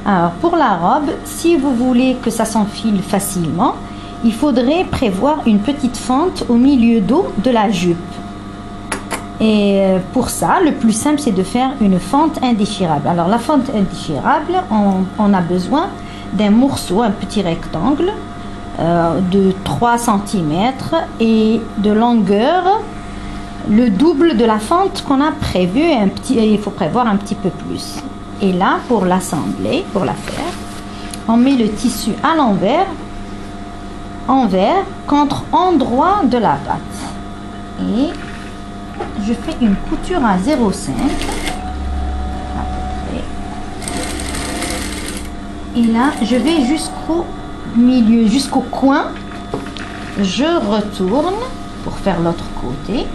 Alors pour la robe, si vous voulez que ça s'enfile facilement, il faudrait prévoir une petite fente au milieu de la jupe. Et pour ça, le plus simple, c'est de faire une fente indéchirable. Alors la fente indéchirable, on a besoin d'un morceau, un petit rectangle de 3 cm et de longueur, le double de la fente qu'on a prévu. Il faut prévoir un petit peu plus. Et là, pour l'assembler, pour la faire, on met le tissu à l'envers, envers contre endroit de la patte. Et je fais une couture à 0,5 à peu près. Et là, je vais jusqu'au milieu, jusqu'au coin. Je retourne pour faire l'autre côté.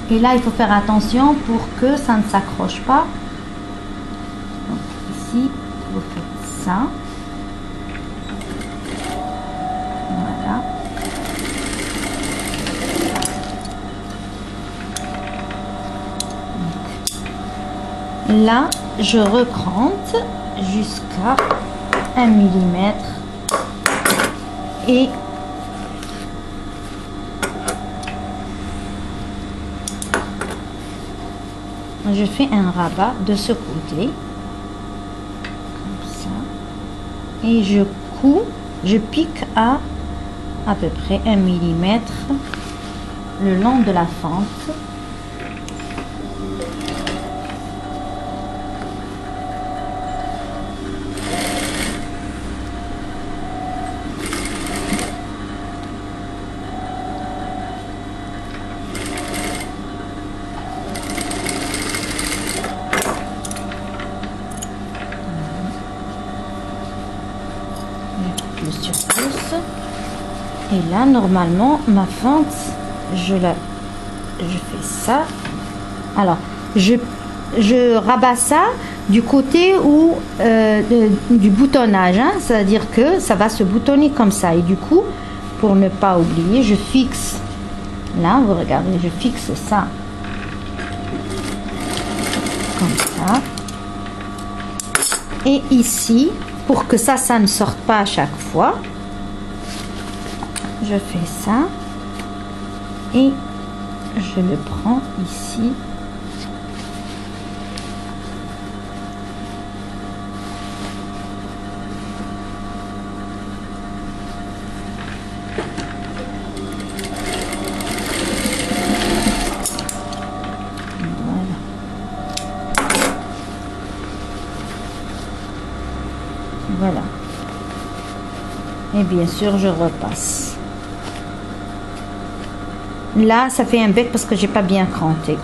Et là, il faut faire attention pour que ça ne s'accroche pas. Donc, ici, vous faites ça. Voilà. Là, je recrante jusqu'à 1 mm et je fais un rabat de ce côté comme ça et je couds, je pique à peu près 1 mm le long de la fente. Le surpousse et là normalement ma fente je fais ça. Alors je rabats ça du côté où du boutonnage, hein, c'est à dire que ça va se boutonner comme ça et du coup pour ne pas oublier je fixe là, vous regardez, je fixe ça comme ça et ici pour que ça ne sorte pas à chaque fois, je fais ça et je le prends ici. Voilà. Et bien sûr, je repasse. Là, ça fait un bec parce que j'ai pas bien cranté.